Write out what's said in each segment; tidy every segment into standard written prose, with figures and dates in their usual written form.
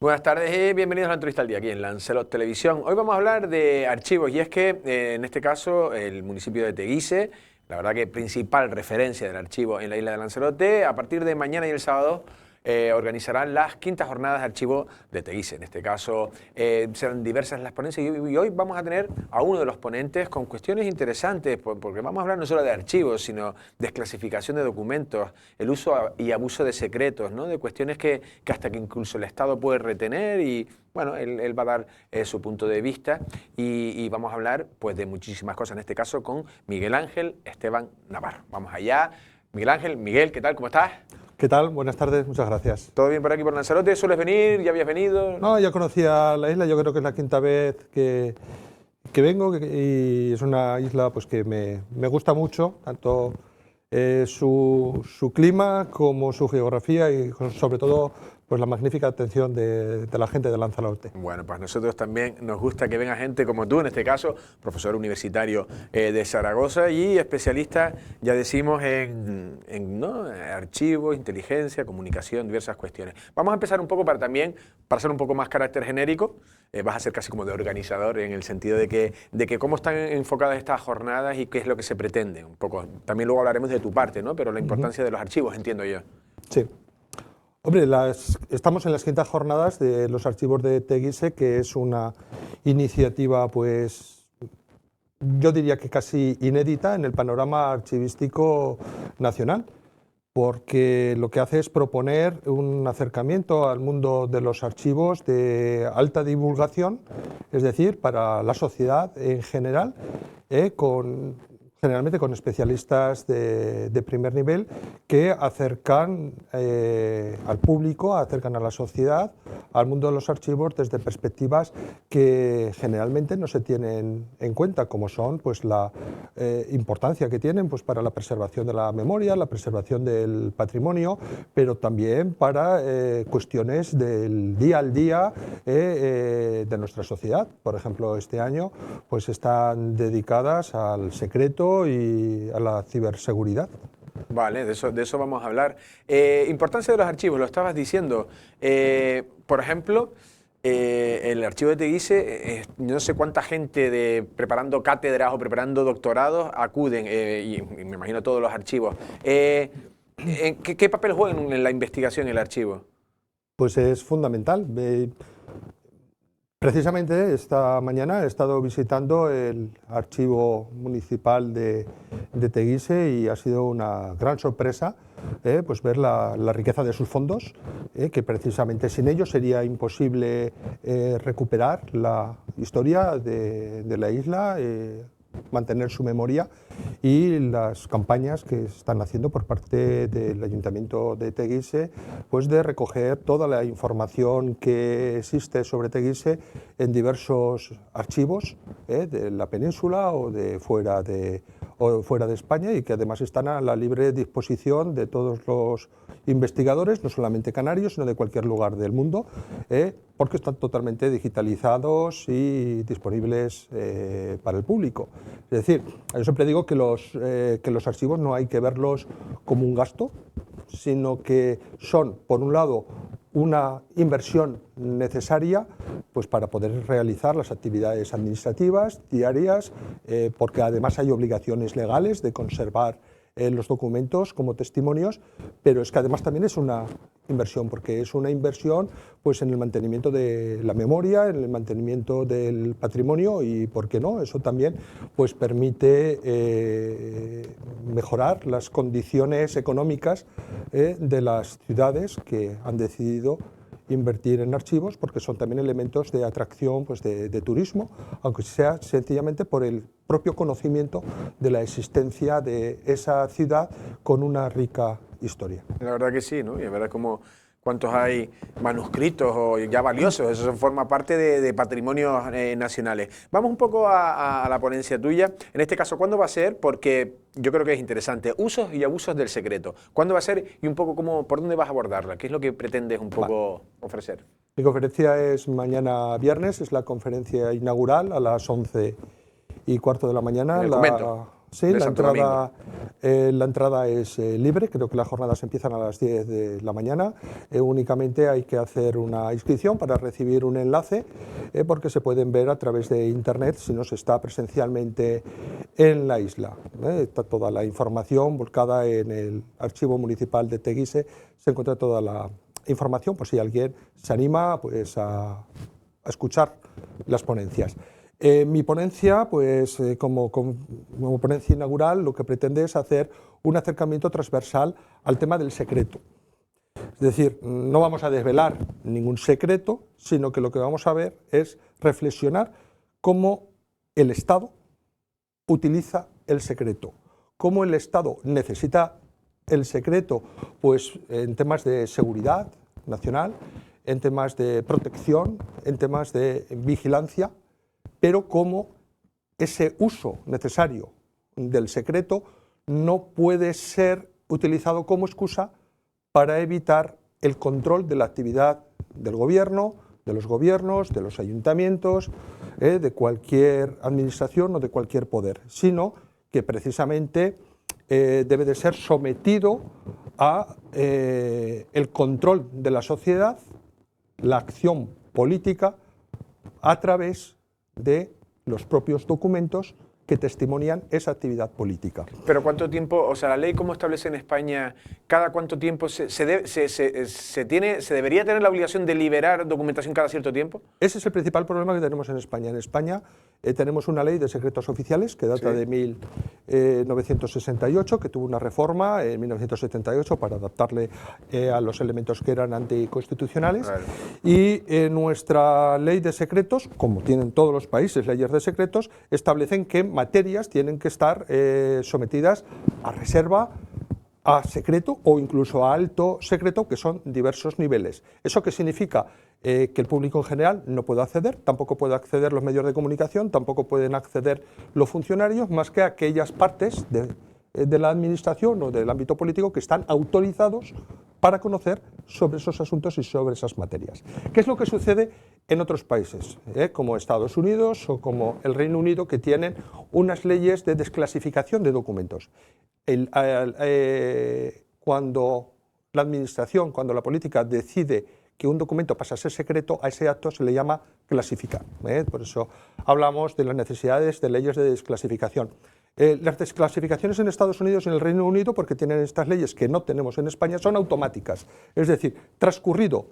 Buenas tardes y bienvenidos a la entrevista al día aquí en Lancelot Televisión. Hoy vamos a hablar de archivos y es que en este caso el municipio de Teguise, la verdad que principal referencia del archivo en la isla de Lanzarote, a partir de mañana y el sábado organizarán las quintas jornadas de archivo de Teguise. En este caso serán diversas las ponencias y hoy vamos a tener a uno de los ponentes con cuestiones interesantes, porque vamos a hablar no solo de archivos, sino desclasificación de documentos, el uso y abuso de secretos, ¿no? De cuestiones que hasta que incluso el Estado puede retener y bueno, él va a dar su punto de vista y vamos a hablar pues de muchísimas cosas, en este caso con Miguel Ángel Esteban Navarro. Vamos allá. Miguel Ángel, Miguel, ¿qué tal? ¿Cómo estás? ¿Qué tal? Buenas tardes, muchas gracias. ¿Todo bien por aquí por Lanzarote? ¿Sueles venir? ¿Ya habías venido? No, ya conocía la isla, yo creo que es la quinta vez que vengo y es una isla pues, que me gusta mucho, tanto su clima como su geografía y sobre todo pues, la magnífica atención de la gente de Lanzarote. Bueno, pues nosotros también nos gusta que venga gente como tú, en este caso, profesor universitario de Zaragoza y especialista, ya decimos, en ¿no? Archivos, inteligencia, comunicación, diversas cuestiones. Vamos a empezar un poco para ser un poco más carácter genérico, vas a ser casi como de organizador en el sentido de que cómo están enfocadas estas jornadas y qué es lo que se pretende un poco. También luego hablaremos de tu parte, ¿no? Pero la importancia de los archivos, entiendo yo. Sí. Hombre, estamos en las quintas jornadas de los archivos de Teguise, que es una iniciativa, pues, yo diría que casi inédita en el panorama archivístico nacional, porque lo que hace es proponer un acercamiento al mundo de los archivos de alta divulgación, es decir, para la sociedad en general, generalmente con especialistas de primer nivel que acercan al público, acercan a la sociedad, al mundo de los archivos desde perspectivas que generalmente no se tienen en cuenta, como son pues, la importancia que tienen pues, para la preservación de la memoria, la preservación del patrimonio, pero también para cuestiones del día al día de nuestra sociedad. Por ejemplo, este año pues, están dedicadas al secreto y a la ciberseguridad. Vale, de eso vamos a hablar. Importancia de los archivos, lo estabas diciendo. Por ejemplo, el archivo de Teguise, no sé cuánta gente preparando cátedras o preparando doctorados acuden, y me imagino todos los archivos. ¿Qué papel juegan en la investigación el archivo? Pues es fundamental. Precisamente esta mañana he estado visitando el archivo municipal de Teguise y ha sido una gran sorpresa pues ver la riqueza de sus fondos, que precisamente sin ellos sería imposible recuperar la historia de la isla, mantener su memoria y las campañas que están haciendo por parte del Ayuntamiento de Teguise, pues de recoger toda la información que existe sobre Teguise en diversos archivos de la península o de fuera de España y que además están a la libre disposición de todos los investigadores, no solamente canarios, sino de cualquier lugar del mundo, porque están totalmente digitalizados y disponibles para el público. Es decir, yo siempre digo que los archivos no hay que verlos como un gasto, sino que son, por un lado, una inversión necesaria pues, para poder realizar las actividades administrativas diarias, porque además hay obligaciones legales de conservar los documentos como testimonios, pero es que además también es una inversión, porque es una inversión pues, en el mantenimiento de la memoria, en el mantenimiento del patrimonio y, ¿por qué no?, eso también pues, permite mejorar las condiciones económicas de las ciudades que han decidido invertir en archivos, porque son también elementos de atracción pues, de turismo, aunque sea sencillamente por el propio conocimiento de la existencia de esa ciudad con una rica historia. La verdad que sí, ¿no? Y es verdad como cuántos hay manuscritos o ya valiosos, eso forma parte de patrimonios nacionales. Vamos un poco a la ponencia tuya. En este caso, ¿cuándo va a ser? Porque yo creo que es interesante. Usos y abusos del secreto. ¿Cuándo va a ser y un poco por dónde vas a abordarla? ¿Qué es lo que pretendes un poco ofrecer? Mi conferencia es mañana viernes, es la conferencia inaugural a las 11:15 de la mañana. En el convento. Sí, la entrada La entrada es libre, creo que las jornadas empiezan a las 10 de la mañana. Únicamente hay que hacer una inscripción para recibir un enlace, porque se pueden ver a través de internet si no se está presencialmente en la isla. Está toda la información volcada en el archivo municipal de Teguise, se encuentra toda la información por si alguien se anima pues, a escuchar las ponencias. Mi ponencia, pues, como ponencia inaugural, lo que pretende es hacer un acercamiento transversal al tema del secreto. Es decir, no vamos a desvelar ningún secreto, sino que lo que vamos a ver es reflexionar cómo el Estado utiliza el secreto, cómo el Estado necesita el secreto, pues en temas de seguridad nacional, en temas de protección, en temas de vigilancia, pero cómo ese uso necesario del secreto no puede ser utilizado como excusa para evitar el control de la actividad del gobierno, de los ayuntamientos, de cualquier administración o de cualquier poder, sino que precisamente debe de ser sometido a el control de la sociedad, la acción política, a través de los propios documentos que testimonian esa actividad política. Pero ¿cuánto tiempo, o sea, la ley cómo establece en España, cada cuánto tiempo se debería tener la obligación de liberar documentación cada cierto tiempo? Ese es el principal problema que tenemos en España. En España tenemos una ley de secretos oficiales que data de 1968, que tuvo una reforma en 1978 para adaptarle a los elementos que eran anticonstitucionales. Claro. Y nuestra ley de secretos, como tienen todos los países leyes de secretos, establecen que materias tienen que estar sometidas a reserva, a secreto o incluso a alto secreto, que son diversos niveles. ¿Eso qué significa? Que el público en general no puede acceder, tampoco puede acceder los medios de comunicación, tampoco pueden acceder los funcionarios, más que aquellas partes de la administración o del ámbito político que están autorizados para conocer sobre esos asuntos y sobre esas materias. ¿Qué es lo que sucede en otros países, como Estados Unidos o como el Reino Unido, que tienen unas leyes de desclasificación de documentos? Cuando la administración, cuando la política decide que un documento pasa a ser secreto, a ese acto se le llama clasificar. Por eso hablamos de las necesidades de leyes de desclasificación. Las desclasificaciones en Estados Unidos y en el Reino Unido, porque tienen estas leyes que no tenemos en España, son automáticas. Es decir, transcurrido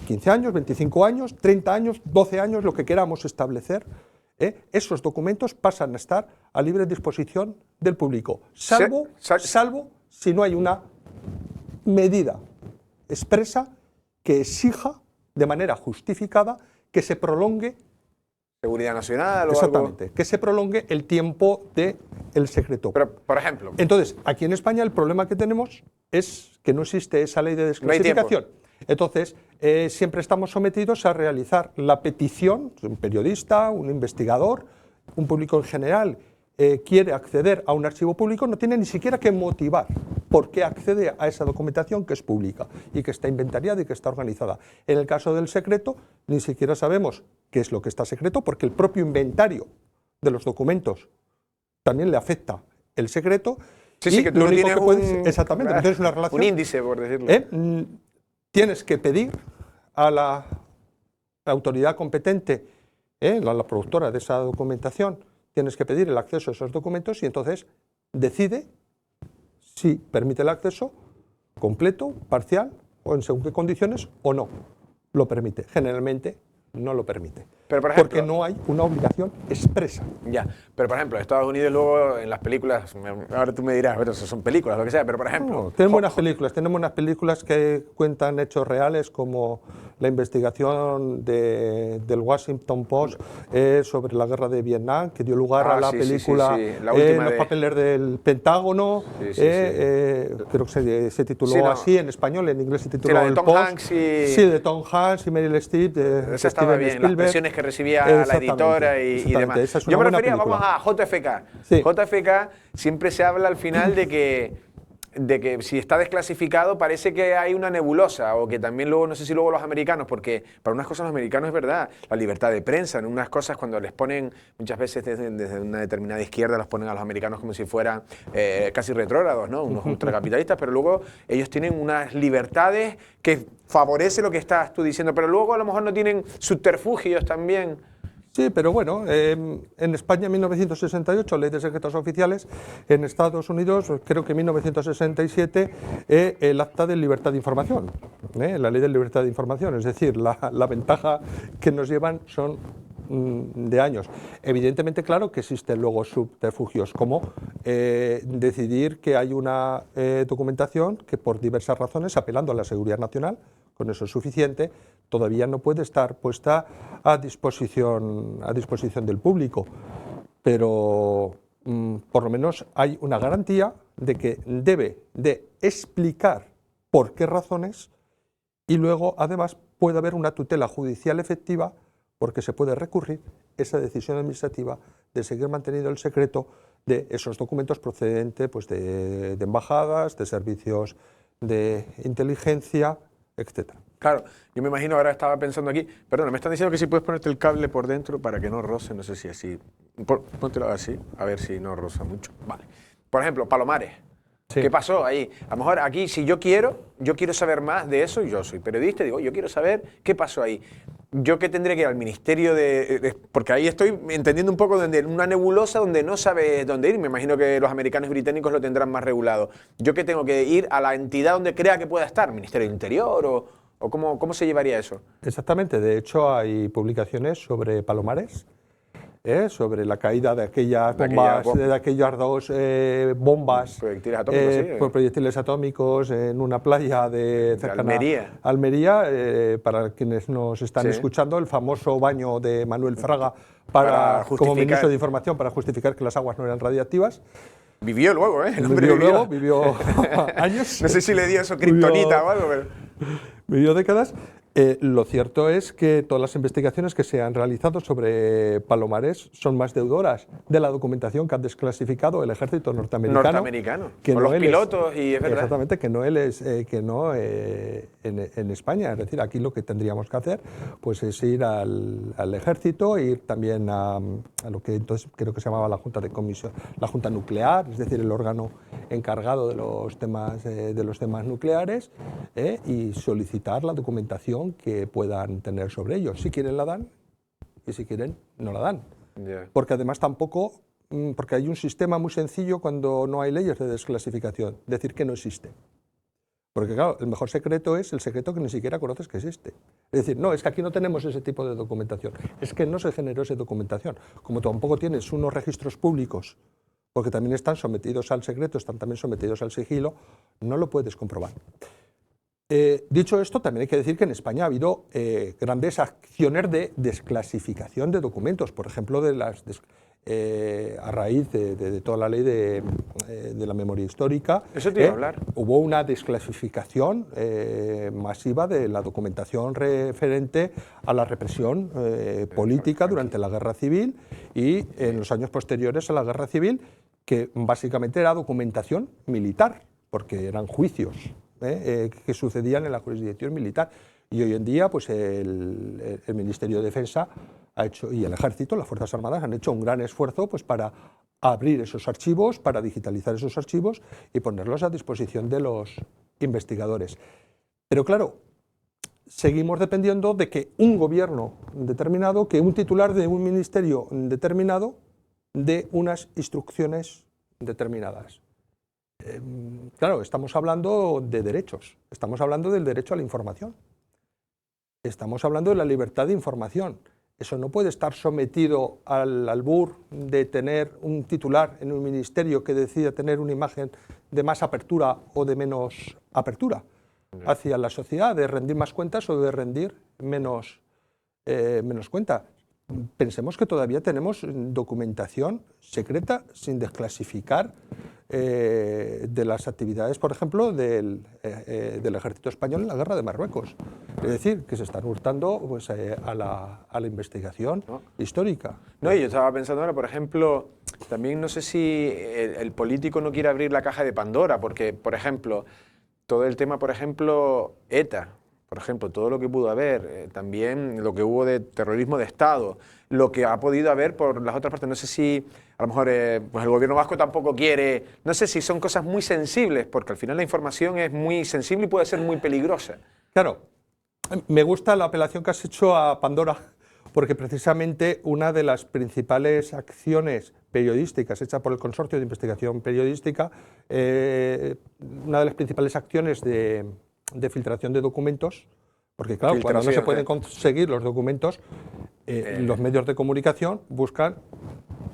15 años, 25 años, 30 años, 12 años, lo que queramos establecer, esos documentos pasan a estar a libre disposición del público, salvo si no hay una medida expresa que exija de manera justificada que se prolongue seguridad nacional o exactamente, algo. Que se prolongue el tiempo del secreto. Pero, por ejemplo. Entonces, aquí en España el problema que tenemos es que no existe esa ley de desclasificación. No hay tiempo. Entonces, siempre estamos sometidos a realizar la petición, un periodista, un investigador, un público en general, quiere acceder a un archivo público, no tiene ni siquiera que motivar por qué accede a esa documentación que es pública y que está inventariada y que está organizada. En el caso del secreto, ni siquiera sabemos qué es lo que está secreto, porque el propio inventario de los documentos también le afecta el secreto. Sí, que tú no tienes exactamente, no tienes una relación. Un índice, por decirlo. Tienes que pedir a la autoridad competente, la productora de esa documentación, tienes que pedir el acceso a esos documentos y entonces decide si permite el acceso completo, parcial o en según qué condiciones o no lo permite. Generalmente no lo permite. Pero por ejemplo, porque no hay una obligación expresa. Ya, pero por ejemplo, Estados Unidos luego en las películas, ahora tú me dirás, bueno, son películas, lo que sea, pero por ejemplo... No, tenemos buenas películas que cuentan hechos reales, como la investigación del Washington Post sobre la guerra de Vietnam, que dio lugar a la película La última Los papeles del Pentágono, creo que se tituló así en español, en inglés se tituló El Post. De Tom Hanks y Meryl Streep, de Steven Spielberg. Las presiones que recibía la editora y demás. Es yo me refería, vamos a JFK. Sí. JFK siempre se habla al final de que de que si está desclasificado parece que hay una nebulosa, o que también luego, no sé si luego los americanos, porque para unas cosas los americanos es verdad, la libertad de prensa, en unas cosas cuando les ponen, muchas veces desde una determinada izquierda los ponen a los americanos como si fueran casi retrógrados, ¿no? Unos ultracapitalistas, pero luego ellos tienen unas libertades que favorece lo que estás tú diciendo, pero luego a lo mejor no tienen subterfugios también. Sí, pero bueno, en España en 1968, Ley de Secretos Oficiales, en Estados Unidos, creo que en 1967, el Acta de Libertad de Información, la Ley de Libertad de Información, es decir, la ventaja que nos llevan son de años. Evidentemente, claro que existen luego subterfugios, como decidir que hay una documentación que por diversas razones, apelando a la seguridad nacional, con eso es suficiente, todavía no puede estar puesta a disposición del público, pero por lo menos hay una garantía de que debe de explicar por qué razones, y luego además puede haber una tutela judicial efectiva porque se puede recurrir esa decisión administrativa de seguir manteniendo el secreto de esos documentos procedentes pues, de embajadas, de servicios de inteligencia, etcétera. Claro, yo me imagino, ahora estaba pensando aquí, perdona, me están diciendo que si puedes ponerte el cable por dentro para que no roce, no sé si así, póntelo así, a ver si no roza mucho. Vale. Por ejemplo, Palomares. Sí. ¿Qué pasó ahí? A lo mejor aquí, si yo quiero saber más de eso, yo soy periodista, digo, yo quiero saber qué pasó ahí. Yo que tendré que ir al Ministerio porque ahí estoy entendiendo un poco de una nebulosa donde no sabes dónde ir. Me imagino que los americanos y británicos lo tendrán más regulado. Yo que tengo que ir a la entidad donde crea que pueda estar, Ministerio del Interior o cómo se llevaría eso. Exactamente, de hecho hay publicaciones sobre Palomares, sobre la caída de aquellas bombas, de aquellas dos bombas, proyectiles atómicos, sí, proyectiles atomicos en una playa de Almería, para quienes nos están escuchando, el famoso baño de Manuel Fraga como ministro de Información para justificar que las aguas no eran radiactivas. Vivió luego, el hombre vivió años. No sé si le dio eso kriptonita o algo, pero... Vivió décadas. Lo cierto es que todas las investigaciones que se han realizado sobre Palomares son más deudoras de la documentación que han desclasificado el ejército norteamericano. Que con los pilotos, y es verdad. Exactamente, que no en España. Es decir, aquí lo que tendríamos que hacer pues, es ir al ejército, ir también a lo que entonces creo que se llamaba la Junta Nuclear, es decir, el órgano encargado de los temas nucleares, y solicitar la documentación que puedan tener sobre ellos. Si quieren la dan y si quieren no la dan. Porque además porque hay un sistema muy sencillo cuando no hay leyes de desclasificación, decir que no existe. Porque claro, el mejor secreto es el secreto que ni siquiera conoces que existe. Es decir, no, es que aquí no tenemos ese tipo de documentación, es que no se generó esa documentación. Como tampoco tienes unos registros públicos, porque también están sometidos al secreto, están también sometidos al sigilo, no lo puedes comprobar. Dicho esto, también hay que decir que en España ha habido grandes acciones de desclasificación de documentos, por ejemplo, a raíz de toda la ley de la memoria histórica. Eso te iba a hablar. Hubo una desclasificación masiva de la documentación referente a la represión política durante la Guerra Civil y en los años posteriores a la Guerra Civil, que básicamente era documentación militar, porque eran juicios que sucedían en la jurisdicción militar. Y hoy en día pues el Ministerio de Defensa ha hecho, y el Ejército, las Fuerzas Armadas, han hecho un gran esfuerzo pues, para abrir esos archivos, para digitalizar esos archivos y ponerlos a disposición de los investigadores. Pero claro, seguimos dependiendo de que un gobierno determinado, que un titular de un ministerio determinado, dé unas instrucciones determinadas. Claro, estamos hablando de derechos, estamos hablando del derecho a la información, estamos hablando de la libertad de información. Eso no puede estar sometido al albur de tener un titular en un ministerio que decida tener una imagen de más apertura o de menos apertura hacia la sociedad, de rendir más cuentas o de rendir menos cuentas. Pensemos que todavía tenemos documentación secreta sin desclasificar de las actividades, por ejemplo, del ejército español en la guerra de Marruecos. Es decir, que se están hurtando pues, a la investigación histórica. No, y yo estaba pensando ahora, por ejemplo, también no sé si el político no quiere abrir la caja de Pandora, porque, por ejemplo, todo el tema, por ejemplo, ETA, por ejemplo, todo lo que pudo haber, también lo que hubo de terrorismo de Estado, lo que ha podido haber por las otras partes, no sé si a lo mejor pues el gobierno vasco tampoco quiere, no sé si son cosas muy sensibles, porque al final la información es muy sensible y puede ser muy peligrosa. Claro, me gusta la apelación que has hecho a Pandora, porque precisamente una de las principales acciones periodísticas hechas por el Consorcio de Investigación Periodística, una de las principales acciones de filtración de documentos, porque claro, cuando no se pueden conseguir los documentos, los medios de comunicación buscan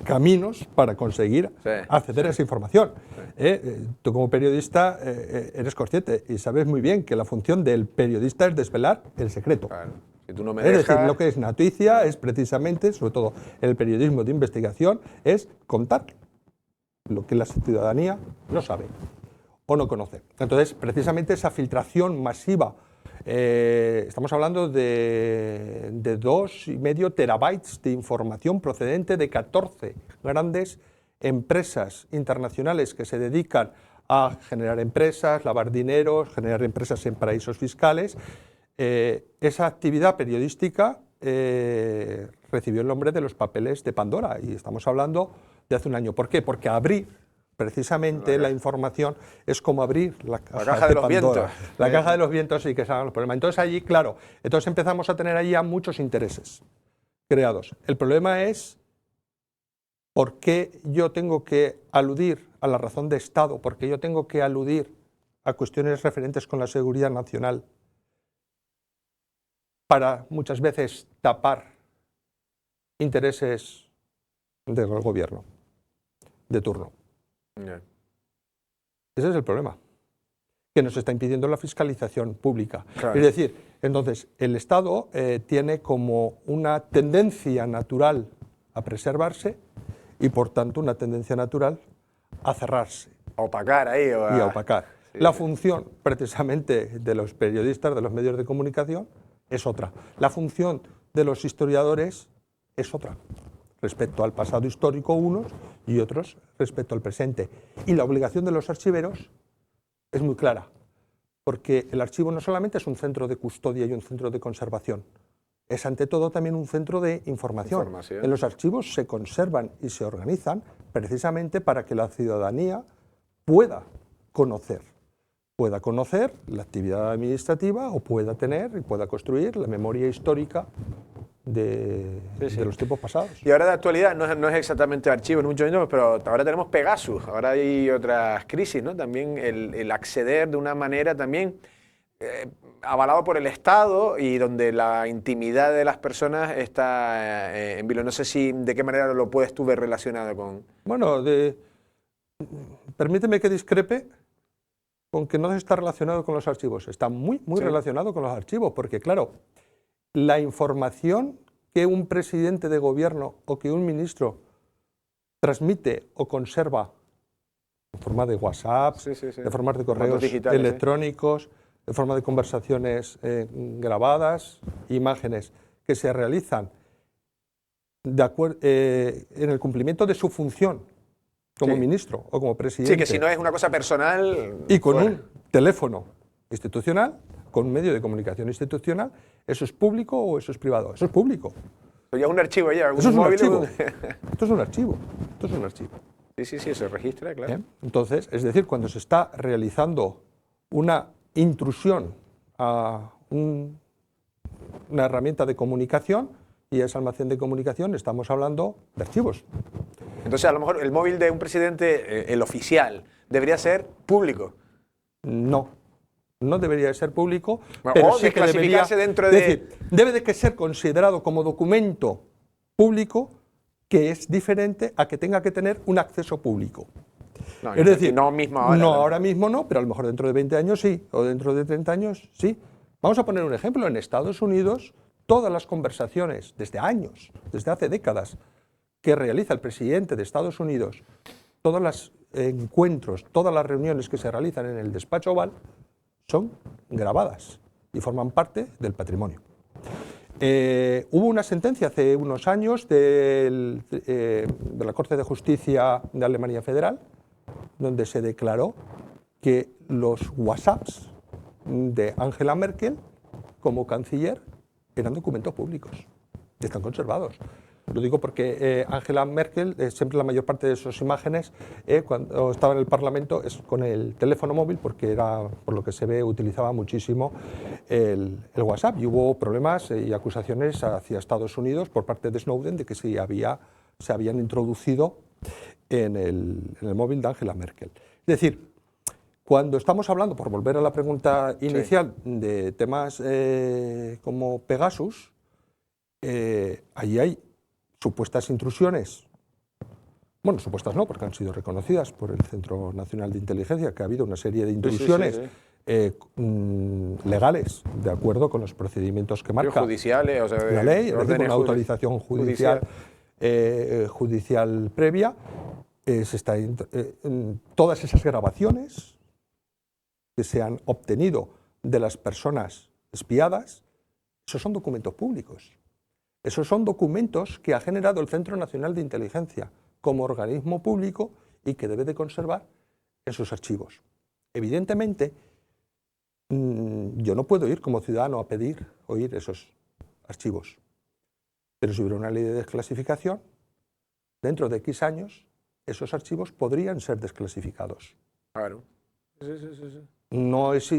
caminos para conseguir acceder a esa información. Tú como periodista eres consciente y sabes muy bien que la función del periodista es desvelar el secreto. Claro. Si tú no me es decir, lo que es noticia es precisamente, sobre todo en el periodismo de investigación, es contar lo que la ciudadanía no sabe o no conoce. Entonces, precisamente esa filtración masiva, estamos hablando de 2,5 terabytes de información procedente de 14 grandes empresas internacionales que se dedican a generar empresas, lavar dineros, generar empresas en paraísos fiscales. Esa actividad periodística recibió el nombre de los papeles de Pandora y estamos hablando de hace un año. ¿Por qué? Porque abrir precisamente la información es como abrir la caja de los vientos. La caja de los vientos y que salgan los problemas. Entonces allí, claro, entonces empezamos a tener allí ya muchos intereses creados. El problema es por qué yo tengo que aludir a la razón de Estado, por qué yo tengo que aludir a cuestiones referentes con la seguridad nacional para muchas veces tapar intereses del gobierno de turno. Ese es el problema, que nos está impidiendo la fiscalización pública. Claro. Es decir, entonces el Estado tiene como una tendencia natural a preservarse y por tanto una tendencia natural a cerrarse. A opacar ahí. Y a opacar. Sí. La función precisamente de los periodistas, de los medios de comunicación, es otra. La función de los historiadores es otra, respecto al pasado histórico unos y otros respecto al presente. Y la obligación de los archiveros es muy clara, porque el archivo no solamente es un centro de custodia y un centro de conservación, es ante todo también un centro de información. En los archivos se conservan y se organizan precisamente para que la ciudadanía pueda conocer la actividad administrativa o pueda tener y pueda construir la memoria histórica de los tiempos pasados. Y ahora de actualidad no es exactamente archivos, mucho menos, pero ahora tenemos Pegasus, ahora hay otras crisis, ¿no? También el acceder de una manera también avalado por el Estado y donde la intimidad de las personas está en vilo. No sé de qué manera lo puedes tú ver relacionado con... Bueno, permíteme que discrepe con que no está relacionado con los archivos. Está muy relacionado con los archivos, porque claro, la información que un presidente de gobierno o que un ministro transmite o conserva en forma de WhatsApp, de forma de correos electrónicos, de forma de conversaciones grabadas, imágenes que se realizan en el cumplimiento de su función como ministro o como presidente. Sí, que si no es una cosa personal... Y con un teléfono institucional, con un medio de comunicación institucional, ¿eso es público o eso es privado? Eso es público. Pero ya es un archivo ya, eso es un archivo. Esto es un archivo. Esto es un archivo. Sí, se registra, claro. Entonces, es decir, cuando se está realizando una intrusión a una herramienta de comunicación y ese almacén de comunicación, estamos hablando de archivos. Entonces, a lo mejor el móvil de un presidente, el oficial, debería ser público. No debería de ser público, bueno, pero o sí que debería, dentro de... Es decir, debe de ser considerado como documento público, que es diferente a que tenga que tener un acceso público. No, es decir, no mismo ahora. No, ahora mismo no, pero a lo mejor dentro de 20 años sí, o dentro de 30 años sí. Vamos a poner un ejemplo. En Estados Unidos, todas las conversaciones, desde años, desde hace décadas, que realiza el presidente de Estados Unidos, todos los encuentros, todas las reuniones que se realizan en el despacho Oval, son grabadas y forman parte del patrimonio. Hubo una sentencia hace unos años de la Corte de Justicia de Alemania Federal, donde se declaró que los WhatsApps de Angela Merkel como canciller eran documentos públicos, están conservados. Lo digo porque Angela Merkel, siempre la mayor parte de sus imágenes, cuando estaba en el Parlamento, es con el teléfono móvil, porque era, por lo que se ve, utilizaba muchísimo el WhatsApp. Y hubo problemas y acusaciones hacia Estados Unidos por parte de Snowden de que se habían introducido en el móvil de Angela Merkel. Es decir, cuando estamos hablando, por volver a la pregunta inicial, de temas como Pegasus, allí hay supuestas intrusiones, bueno, supuestas no, porque han sido reconocidas por el Centro Nacional de Inteligencia, que ha habido una serie de intrusiones legales, de acuerdo con los procedimientos que marca judiciales, o sea, la ley, es decir, una autorización judicial previa. Todas esas grabaciones que se han obtenido de las personas espiadas, esos son documentos públicos. Esos son documentos que ha generado el Centro Nacional de Inteligencia como organismo público y que debe de conservar en sus archivos. Evidentemente, yo no puedo ir como ciudadano a pedir oír esos archivos. Pero si hubiera una ley de desclasificación, dentro de X años, esos archivos podrían ser desclasificados. Claro. No es,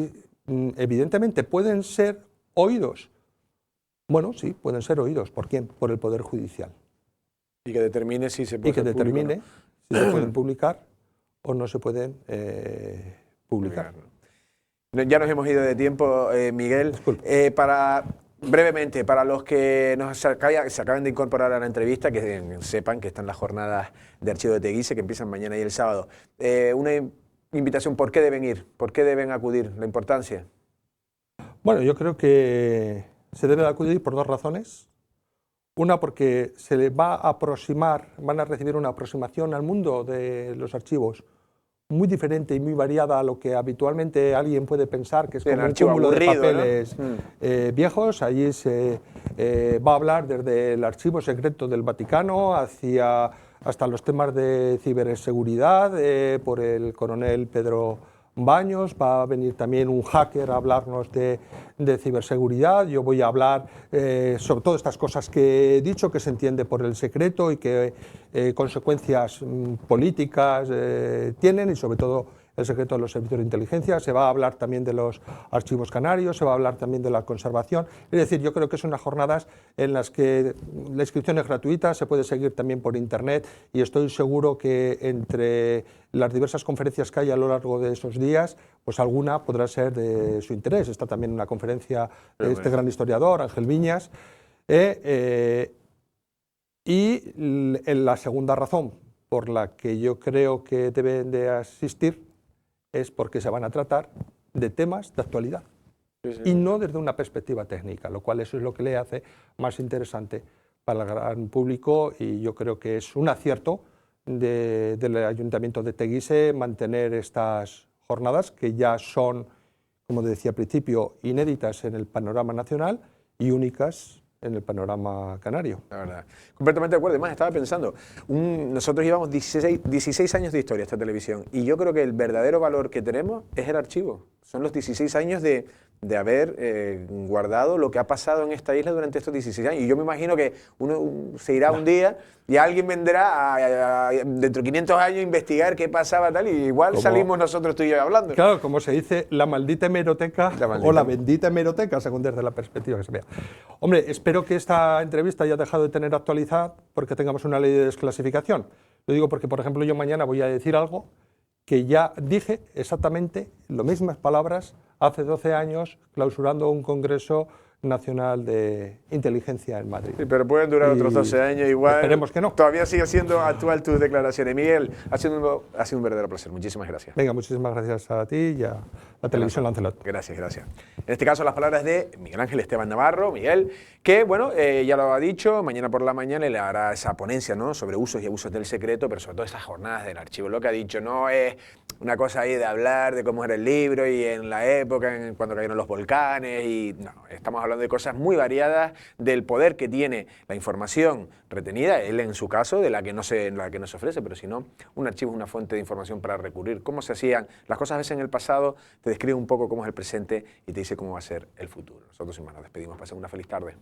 evidentemente pueden ser oídos. Bueno, sí, pueden ser oídos. ¿Por quién? Por el Poder Judicial. Y que determine si se puede si se pueden publicar o no se pueden publicar. Ya nos hemos ido de tiempo, Miguel. Brevemente, para los que se acaban de incorporar a la entrevista, que sepan que están las jornadas de archivo de Teguise, que empiezan mañana y el sábado. Una invitación, ¿por qué deben ir? ¿Por qué deben acudir? ¿La importancia? Bueno, yo creo que se debe acudir por dos razones. Una, porque se les va a aproximar, van a recibir una aproximación al mundo de los archivos muy diferente y muy variada a lo que habitualmente alguien puede pensar, que es como un cúmulo de papeles, ¿no? Viejos. Allí se va a hablar desde el archivo secreto del Vaticano hasta los temas de ciberseguridad por el coronel Pedro Baños. Va a venir también un hacker a hablarnos de ciberseguridad. Yo voy a hablar sobre todas estas cosas que he dicho, que se entiende por el secreto y que consecuencias políticas tienen, y sobre todo el secreto de los servicios de inteligencia. Se va a hablar también de los archivos canarios, se va a hablar también de la conservación. Es decir, yo creo que son unas jornadas en las que la inscripción es gratuita, se puede seguir también por internet, y estoy seguro que entre las diversas conferencias que hay a lo largo de esos días, pues alguna podrá ser de su interés. Está también una conferencia de este gran historiador, Ángel Viñas. Y la segunda razón por la que yo creo que deben de asistir es porque se van a tratar de temas de actualidad y no desde una perspectiva técnica, lo cual eso es lo que le hace más interesante para el gran público, y yo creo que es un acierto del Ayuntamiento de Teguise mantener estas jornadas, que ya son, como decía al principio, inéditas en el panorama nacional y únicas en el panorama canario. La verdad, completamente de acuerdo. Además, estaba pensando, nosotros llevamos 16 años de historia esta televisión, y yo creo que el verdadero valor que tenemos es el archivo. Son los 16 años de haber guardado lo que ha pasado en esta isla durante estos 16 años. Y yo me imagino que uno se irá un día y alguien vendrá dentro de 500 años a investigar qué pasaba tal, y igual salimos nosotros tú y yo hablando. Claro, como se dice, la maldita hemeroteca o la bendita hemeroteca, según desde la perspectiva que se vea. Hombre, espero que esta entrevista haya dejado de tener actualidad porque tengamos una ley de desclasificación. Lo digo porque, por ejemplo, yo mañana voy a decir algo que ya dije exactamente las mismas palabras hace 12 años clausurando un Congreso Nacional de Inteligencia en Madrid. Sí, pero pueden durar otros 12 años igual. Esperemos que no. Todavía sigue siendo actual tus declaraciones. Miguel, ha sido un verdadero placer. Muchísimas gracias. Venga, muchísimas gracias a ti y a la televisión Lancelot. Gracias. En este caso, las palabras de Miguel Ángel Esteban Navarro, Miguel, que, bueno, ya lo ha dicho, mañana por la mañana le hará esa ponencia, ¿no?, sobre usos y abusos del secreto, pero sobre todo esas jornadas del archivo. Lo que ha dicho no es una cosa ahí de hablar de cómo era el libro y en la época, cuando cayeron los volcanes, y no, estamos hablando de cosas muy variadas, del poder que tiene la información retenida, él en su caso, de la que no se ofrece, pero si no, un archivo es una fuente de información para recurrir. Cómo se hacían las cosas a veces en el pasado, te describe un poco cómo es el presente y te dice cómo va a ser el futuro. Nosotros, sin más, nos despedimos. Pasen una feliz tarde.